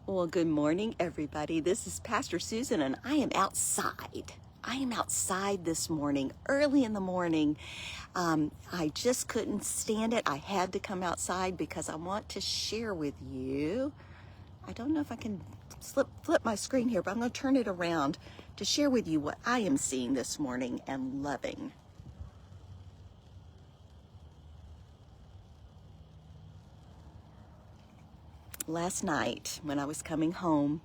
Well, good morning, everybody. This is Pastor Susan, and I am outside. I am outside this morning, early in the morning. I just couldn't stand it. I had to come outside because I want to share with you. I don't know if I can flip my screen here, but I'm going to turn it around to share with you what I am seeing this morning and loving. Last night, when I was coming home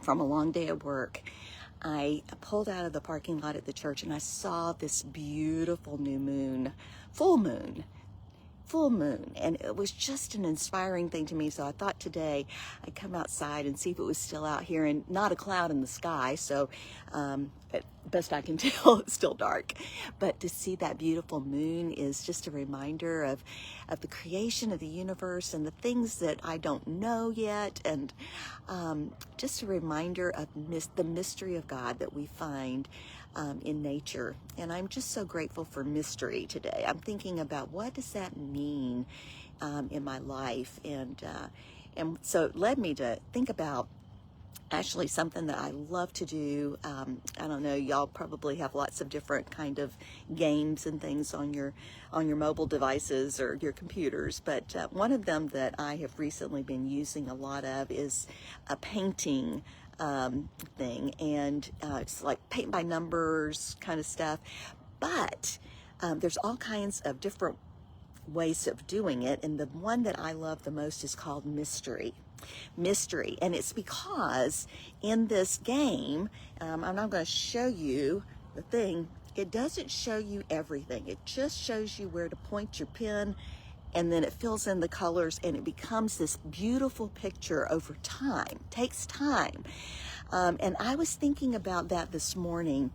from a long day at work, I pulled out of the parking lot at the church and I saw this beautiful new moon, full moon, and it was just an inspiring thing to me. So I thought today I'd come outside and see if it was still out here, and not a cloud in the sky. So at best I can tell, it's still dark. But to see that beautiful moon is just a reminder of the creation of the universe and the things that I don't know yet, and just a reminder of the mystery of God that we find in nature. And I'm just so grateful for mystery today. I'm thinking about what does that mean in my life, and so it led me to think about actually something that I love to do. I don't know, y'all probably have lots of different kind of games and things on your mobile devices or your computers, but one of them that I have recently been using a lot of is a painting thing, and it's like paint by numbers kind of stuff, but there's all kinds of different ways of doing it, and the one that I love the most is called mystery, and it's because in this game, and I'm going to show you the thing, it doesn't show you everything. It just shows you where to point your pen, and then it fills in the colors, and it becomes this beautiful picture over time. Takes time. And I was thinking about that this morning.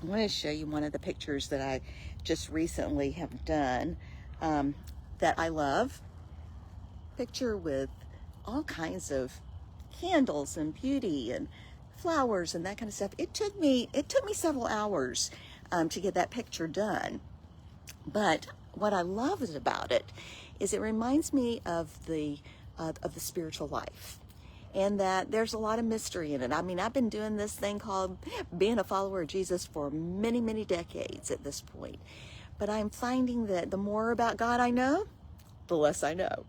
I want to show you one of the pictures that I just recently have done that I love. Picture with all kinds of candles and beauty and flowers and that kind of stuff. It took me several hours to get that picture done. But what I love about it is it reminds me of the spiritual life, and that there's a lot of mystery in it. I mean, I've been doing this thing called being a follower of Jesus for many, many decades at this point. But I'm finding that the more about God I know, the less I know.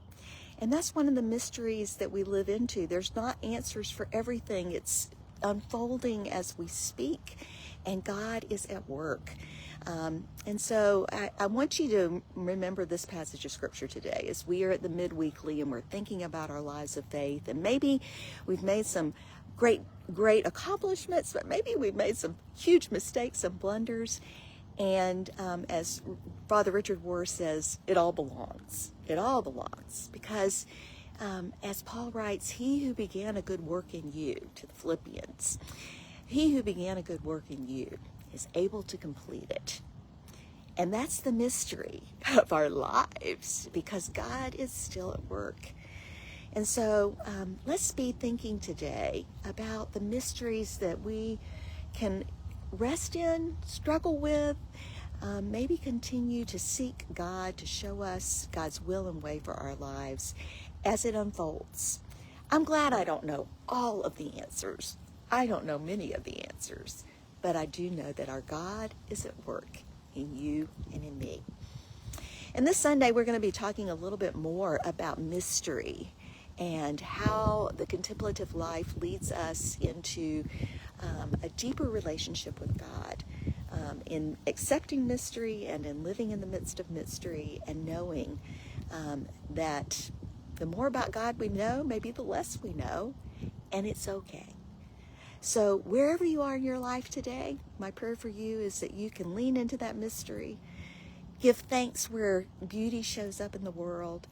And that's one of the mysteries that we live into. There's not answers for everything. It's unfolding as we speak, and God is at work. And so I want you to remember this passage of scripture today as we are at the Midweekly and we're thinking about our lives of faith. And maybe we've made some great accomplishments, but maybe we've made some huge mistakes and blunders. And as Father Richard Rohr says, it all belongs. It all belongs. Because as Paul writes, he who began a good work in you, to the Philippians, he who began a good work in you is able to complete it. And that's the mystery of our lives, because God is still at work. And so let's be thinking today about the mysteries that we can rest in, struggle with, maybe continue to seek God to show us God's will and way for our lives as it unfolds. I'm glad I don't know all of the answers. I don't know many of the answers, but I do know that our God is at work in you and in me. And this Sunday, we're going to be talking a little bit more about mystery and how the contemplative life leads us into a deeper relationship with God, in accepting mystery and in living in the midst of mystery, and knowing that the more about God we know, maybe the less we know, and it's okay. So wherever you are in your life today, my prayer for you is that you can lean into that mystery, give thanks where beauty shows up in the world,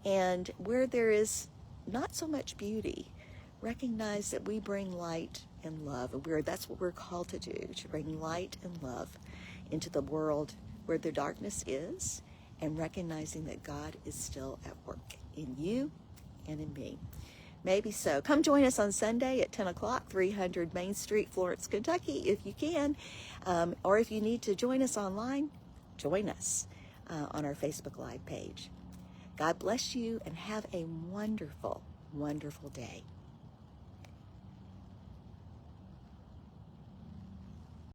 and where there is not so much beauty, recognize that we bring light and love, and that's what we're called to do, to bring light and love into the world where the darkness is, and recognizing that God is still at work in you and in me. Maybe so. Come join us on Sunday at 10 o'clock, 300 Main Street, Florence, Kentucky, if you can. Or if you need to join us online, join us on our Facebook Live page. God bless you and have a wonderful, wonderful day.